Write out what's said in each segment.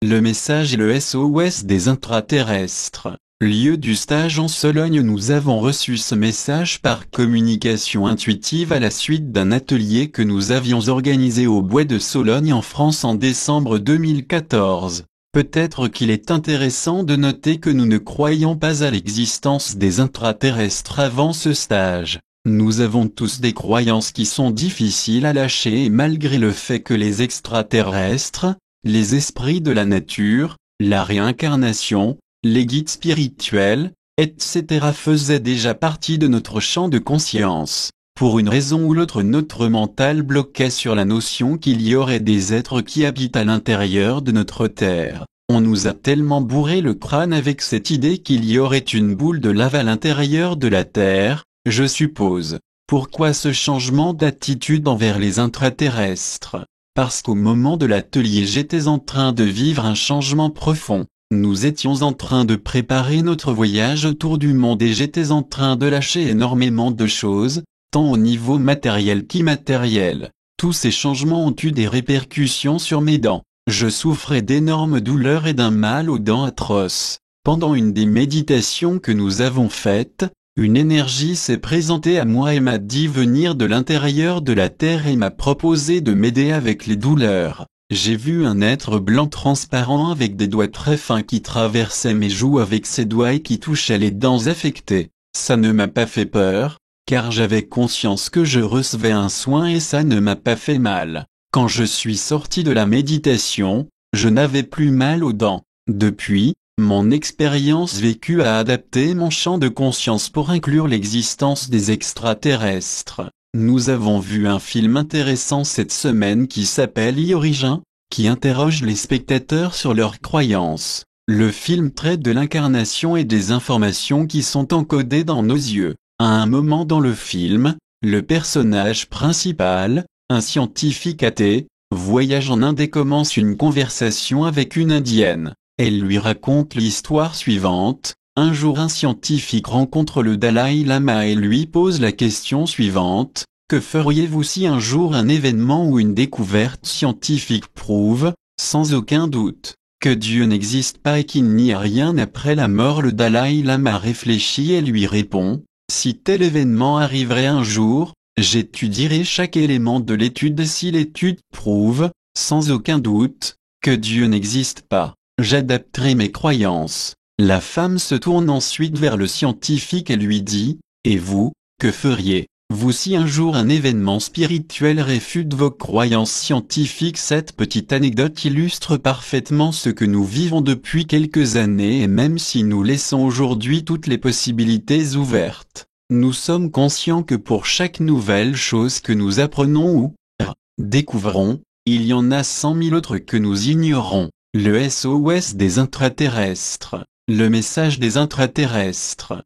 Le message et le SOS des intraterrestres. Lieu du stage en Sologne. Nous avons reçu ce message par communication intuitive à la suite d'un atelier que nous avions organisé au Bois de Sologne en France en décembre 2014. Peut-être qu'il est intéressant de noter que nous ne croyons pas à l'existence des intraterrestres avant ce stage. Nous avons tous des croyances qui sont difficiles à lâcher et malgré le fait que les extraterrestres, les esprits de la nature, la réincarnation, les guides spirituels, etc. faisaient déjà partie de notre champ de conscience. Pour une raison ou l'autre, notre mental bloquait sur la notion qu'il y aurait des êtres qui habitent à l'intérieur de notre Terre. On nous a tellement bourré le crâne avec cette idée qu'il y aurait une boule de lave à l'intérieur de la Terre, je suppose. Pourquoi ce changement d'attitude envers les intraterrestres ? Parce qu'au moment de l'atelier, j'étais en train de vivre un changement profond. Nous étions en train de préparer notre voyage autour du monde et j'étais en train de lâcher énormément de choses, tant au niveau matériel qu'immatériel. Tous ces changements ont eu des répercussions sur mes dents. Je souffrais d'énormes douleurs et d'un mal aux dents atroce. Pendant une des méditations que nous avons faites, une énergie s'est présentée à moi et m'a dit venir de l'intérieur de la Terre et m'a proposé de m'aider avec les douleurs. J'ai vu un être blanc transparent avec des doigts très fins qui traversaient mes joues avec ses doigts et qui touchaient les dents affectées. Ça ne m'a pas fait peur, car j'avais conscience que je recevais un soin et ça ne m'a pas fait mal. Quand je suis sorti de la méditation, je n'avais plus mal aux dents. Depuis, mon expérience vécue a adapté mon champ de conscience pour inclure l'existence des extraterrestres. Nous avons vu un film intéressant cette semaine qui s'appelle Origin, qui interroge les spectateurs sur leurs croyances. Le film traite de l'incarnation et des informations qui sont encodées dans nos yeux. À un moment dans le film, le personnage principal, un scientifique athée, voyage en Inde et commence une conversation avec une indienne. Elle lui raconte l'histoire suivante. Un jour un scientifique rencontre le Dalai Lama et lui pose la question suivante. Que feriez-vous si un jour un événement ou une découverte scientifique prouve, sans aucun doute, que Dieu n'existe pas et qu'il n'y a rien après la mort? Le Dalai Lama réfléchit et lui répond, si tel événement arriverait un jour, j'étudierai chaque élément de l'étude et si l'étude prouve, sans aucun doute, que Dieu n'existe pas, j'adapterai mes croyances. La femme se tourne ensuite vers le scientifique et lui dit, et vous, que feriez-vous si un jour un événement spirituel réfute vos croyances scientifiques? Cette petite anecdote illustre parfaitement ce que nous vivons depuis quelques années et même si nous laissons aujourd'hui toutes les possibilités ouvertes, nous sommes conscients que pour chaque nouvelle chose que nous apprenons ou découvrons, il y en a 100 000 autres que nous ignorons. Le SOS des intraterrestres. Le message des intraterrestres.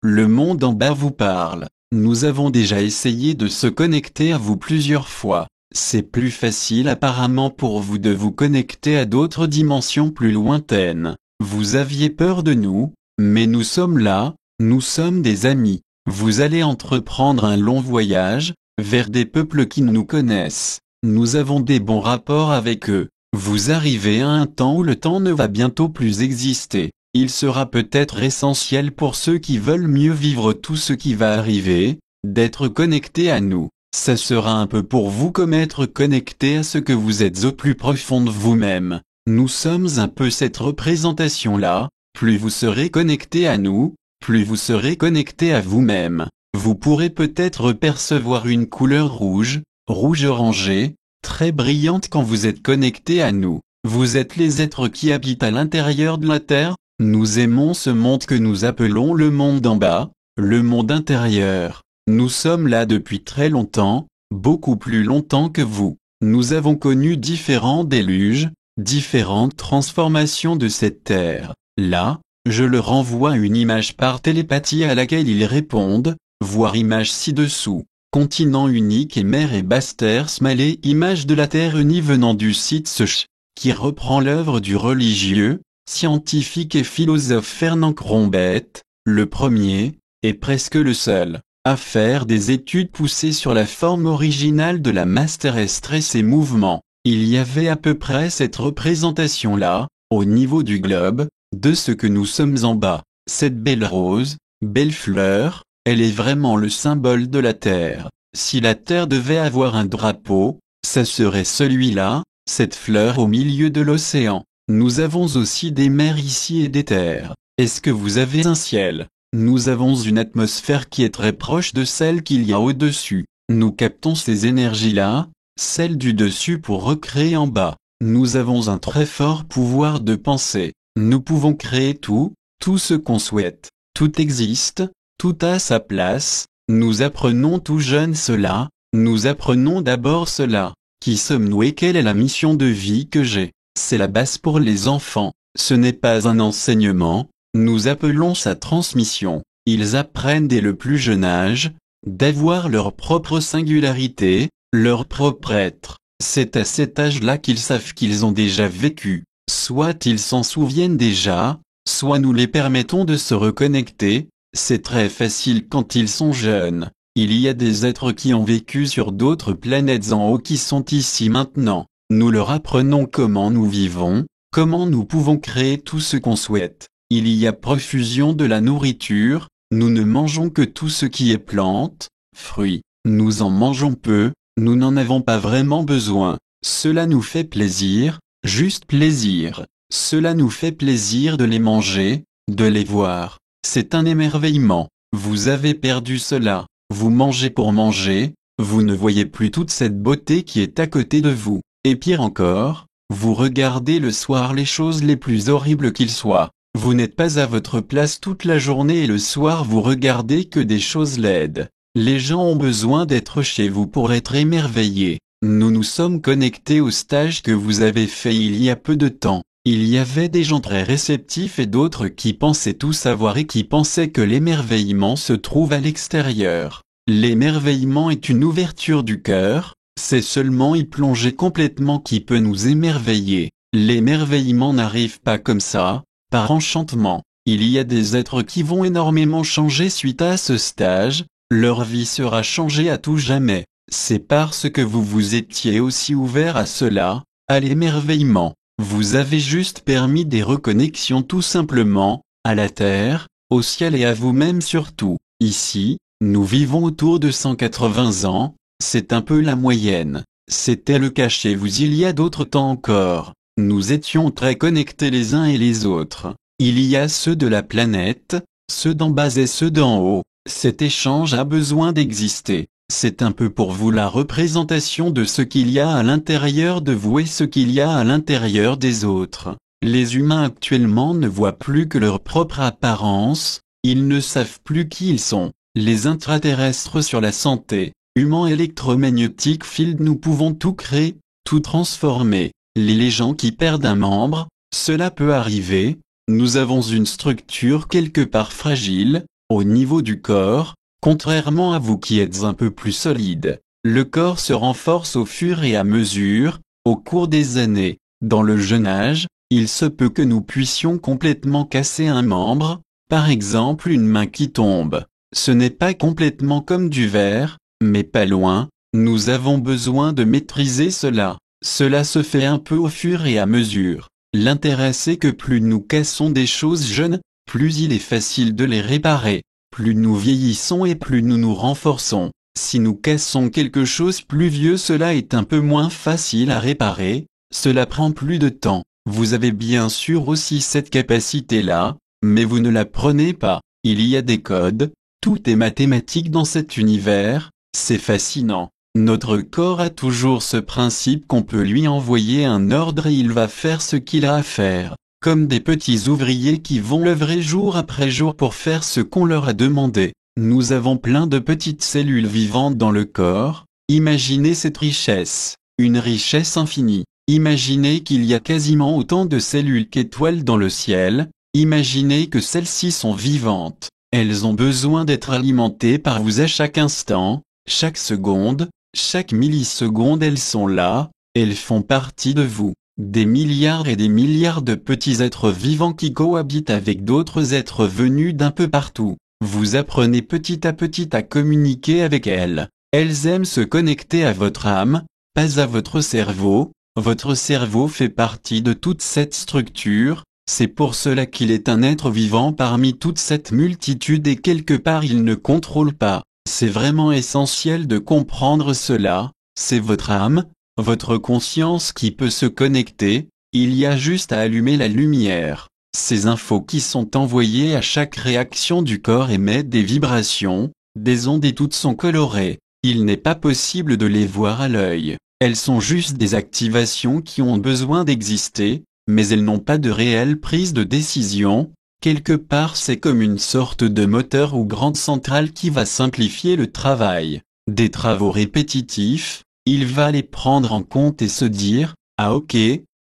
Le monde en bas vous parle. Nous avons déjà essayé de se connecter à vous plusieurs fois. C'est plus facile apparemment pour vous de vous connecter à d'autres dimensions plus lointaines. Vous aviez peur de nous, mais nous sommes là, nous sommes des amis. Vous allez entreprendre un long voyage, vers des peuples qui nous connaissent. Nous avons des bons rapports avec eux. Vous arrivez à un temps où le temps ne va bientôt plus exister. Il sera peut-être essentiel pour ceux qui veulent mieux vivre tout ce qui va arriver, d'être connectés à nous. Ça sera un peu pour vous comme être connecté à ce que vous êtes au plus profond de vous-même. Nous sommes un peu cette représentation-là. Plus vous serez connecté à nous, plus vous serez connecté à vous-même. Vous pourrez peut-être percevoir une couleur rouge, rouge-orangé, très brillante quand vous êtes connecté à nous. Vous êtes les êtres qui habitent à l'intérieur de la Terre. Nous aimons ce monde que nous appelons le monde d'en bas, le monde intérieur. Nous sommes là depuis très longtemps, beaucoup plus longtemps que vous. Nous avons connu différents déluges, différentes transformations de cette Terre. Là, je leur envoie une image par télépathie à laquelle ils répondent, voir image ci-dessous. Continent unique et mer et basse terre Smalé, image de la Terre unie venant du site Sech, qui reprend l'œuvre du religieux, scientifique et philosophe Fernand Crombette, le premier, et presque le seul, à faire des études poussées sur la forme originale de la masse terrestre et ses mouvements. il y avait à peu près cette représentation-là, au niveau du globe, de ce que nous sommes en bas. Cette belle rose, belle fleur, elle est vraiment le symbole de la Terre. Si la Terre devait avoir un drapeau, ça serait celui-là, cette fleur au milieu de l'océan. Nous avons aussi des mers ici et des terres. Est-ce que vous avez un ciel? Nous avons une atmosphère qui est très proche de celle qu'il y a au-dessus. Nous captons ces énergies-là, celles du dessus pour recréer en bas. Nous avons un très fort pouvoir de pensée. Nous pouvons créer tout ce qu'on souhaite. Tout existe, tout a sa place. Nous apprenons tout jeune cela. Nous apprenons d'abord cela. Qui sommes-nous et quelle est la mission de vie que j'ai? C'est la base pour les enfants. Ce n'est pas un enseignement, nous appelons ça transmission. Ils apprennent dès le plus jeune âge, d'avoir leur propre singularité, leur propre être. C'est à cet âge-là qu'ils savent qu'ils ont déjà vécu. Soit ils s'en souviennent déjà, soit nous les permettons de se reconnecter. C'est très facile quand ils sont jeunes. Il y a des êtres qui ont vécu sur d'autres planètes en haut qui sont ici maintenant. Nous leur apprenons comment nous vivons, comment nous pouvons créer tout ce qu'on souhaite. Il y a profusion de la nourriture, nous ne mangeons que tout ce qui est plantes, fruits. Nous en mangeons peu, nous n'en avons pas vraiment besoin. Cela nous fait plaisir, juste plaisir. Cela nous fait plaisir de les manger, de les voir. C'est un émerveillement. Vous avez perdu cela. Vous mangez pour manger, vous ne voyez plus toute cette beauté qui est à côté de vous. Et pire encore, vous regardez le soir les choses les plus horribles qu'il soient. Vous n'êtes pas à votre place toute la journée et le soir vous regardez que des choses laides. Les gens ont besoin d'être chez vous pour être émerveillés. Nous nous sommes connectés au stage que vous avez fait il y a peu de temps. Il y avait des gens très réceptifs et d'autres qui pensaient tout savoir et qui pensaient que l'émerveillement se trouve à l'extérieur. L'émerveillement est une ouverture du cœur. C'est seulement y plonger complètement qui peut nous émerveiller. L'émerveillement n'arrive pas comme ça, par enchantement. Il y a des êtres qui vont énormément changer suite à ce stage, leur vie sera changée à tout jamais. C'est parce que vous vous étiez aussi ouvert à cela, à l'émerveillement. Vous avez juste permis des reconnexions tout simplement, à la terre, au ciel et à vous-même surtout. Ici, nous vivons autour de 180 ans. C'est un peu la moyenne. C'était le cas chez vous il y a d'autres temps encore. Nous étions très connectés les uns et les autres. Il y a ceux de la planète, ceux d'en bas et ceux d'en haut. Cet échange a besoin d'exister. C'est un peu pour vous la représentation de ce qu'il y a à l'intérieur de vous et ce qu'il y a à l'intérieur des autres. Les humains actuellement ne voient plus que leur propre apparence, ils ne savent plus qui ils sont. Les intraterrestres sur la santé. Humain électromagnétique field, nous pouvons tout créer, tout transformer. Les gens qui perdent un membre, cela peut arriver. Nous avons une structure quelque part fragile, au niveau du corps, contrairement à vous qui êtes un peu plus solide. Le corps se renforce au fur et à mesure, au cours des années. Dans le jeune âge, il se peut que nous puissions complètement casser un membre, par exemple une main qui tombe. Ce n'est pas complètement comme du verre, mais pas loin. Nous avons besoin de maîtriser cela. Cela se fait un peu au fur et à mesure. L'intérêt c'est que plus nous cassons des choses jeunes, plus il est facile de les réparer. Plus nous vieillissons et plus nous nous renforçons. Si nous cassons quelque chose plus vieux, cela est un peu moins facile à réparer, cela prend plus de temps. Vous avez bien sûr aussi cette capacité-là, mais vous ne la prenez pas. Il y a des codes, tout est mathématique dans cet univers. C'est fascinant. Notre corps a toujours ce principe qu'on peut lui envoyer un ordre et il va faire ce qu'il a à faire. Comme des petits ouvriers qui vont œuvrer jour après jour pour faire ce qu'on leur a demandé. Nous avons plein de petites cellules vivantes dans le corps. Imaginez cette richesse. Une richesse infinie. Imaginez qu'il y a quasiment autant de cellules qu'étoiles dans le ciel. Imaginez que celles-ci sont vivantes. Elles ont besoin d'être alimentées par vous à chaque instant. Chaque seconde, chaque milliseconde, elles sont là, elles font partie de vous. Des milliards et des milliards de petits êtres vivants qui cohabitent avec d'autres êtres venus d'un peu partout. Vous apprenez petit à petit à communiquer avec elles. Elles aiment se connecter à votre âme, pas à votre cerveau. Votre cerveau fait partie de toute cette structure, c'est pour cela qu'il est un être vivant parmi toute cette multitude et quelque part il ne contrôle pas. C'est vraiment essentiel de comprendre cela, c'est votre âme, votre conscience qui peut se connecter, il y a juste à allumer la lumière. Ces infos qui sont envoyées à chaque réaction du corps émettent des vibrations, des ondes et toutes sont colorées. Il n'est pas possible de les voir à l'œil. Elles sont juste des activations qui ont besoin d'exister, mais elles n'ont pas de réelle prise de décision. Quelque part c'est comme une sorte de moteur ou grande centrale qui va simplifier le travail. Des travaux répétitifs, il va les prendre en compte et se dire, ah ok,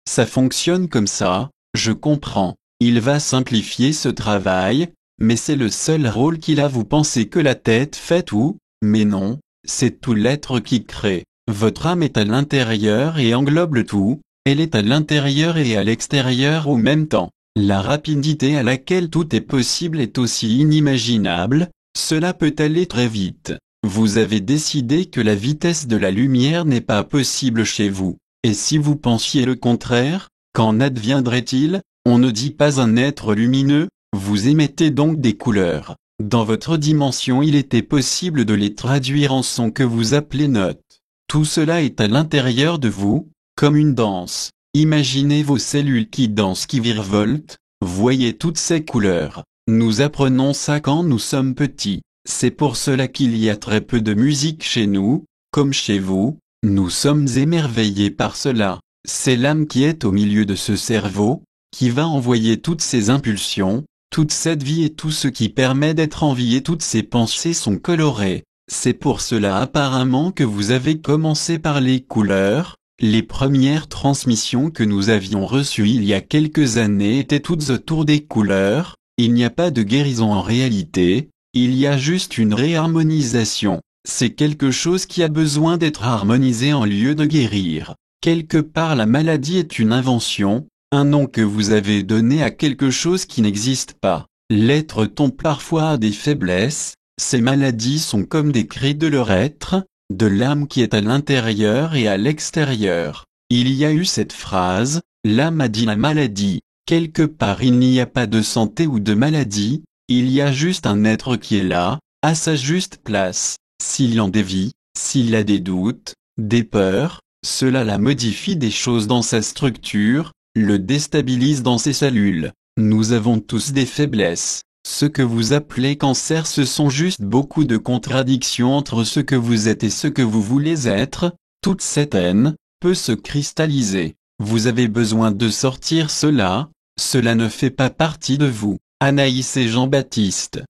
ça fonctionne comme ça, je comprends. Il va simplifier ce travail, mais c'est le seul rôle qu'il a. Vous pensez que la tête fait tout, mais non, c'est tout l'être qui crée. Votre âme est à l'intérieur et englobe le tout, elle est à l'intérieur et à l'extérieur au même temps. La rapidité à laquelle tout est possible est aussi inimaginable, cela peut aller très vite. Vous avez décidé que la vitesse de la lumière n'est pas possible chez vous. Et si vous pensiez le contraire, qu'en adviendrait-il? On ne dit pas un être lumineux, vous émettez donc des couleurs. Dans votre dimension il était possible de les traduire en sons que vous appelez notes. Tout cela est à l'intérieur de vous, comme une danse. Imaginez vos cellules qui dansent, qui virevoltent, voyez toutes ces couleurs. Nous apprenons ça quand nous sommes petits. C'est pour cela qu'il y a très peu de musique chez nous, comme chez vous, nous sommes émerveillés par cela. C'est l'âme qui est au milieu de ce cerveau, qui va envoyer toutes ces impulsions, toute cette vie et tout ce qui permet d'être en vie et toutes ces pensées sont colorées. C'est pour cela apparemment que vous avez commencé par les couleurs. Les premières transmissions que nous avions reçues il y a quelques années étaient toutes autour des couleurs. Il n'y a pas de guérison en réalité, il y a juste une réharmonisation. C'est quelque chose qui a besoin d'être harmonisé en lieu de guérir. Quelque part la maladie est une invention, un nom que vous avez donné à quelque chose qui n'existe pas. L'être tombe parfois à des faiblesses, ces maladies sont comme des cris de leur être, de l'âme qui est à l'intérieur et à l'extérieur. Il y a eu cette phrase, l'âme a dit la maladie. Quelque part il n'y a pas de santé ou de maladie, il y a juste un être qui est là, à sa juste place. S'il en dévie, s'il a des doutes, des peurs, cela la modifie des choses dans sa structure, le déstabilise dans ses cellules. Nous avons tous des faiblesses. Ce que vous appelez cancer, ce sont juste beaucoup de contradictions entre ce que vous êtes et ce que vous voulez être. Toute cette haine peut se cristalliser. Vous avez besoin de sortir cela, cela ne fait pas partie de vous. Anaïs et Jean-Baptiste.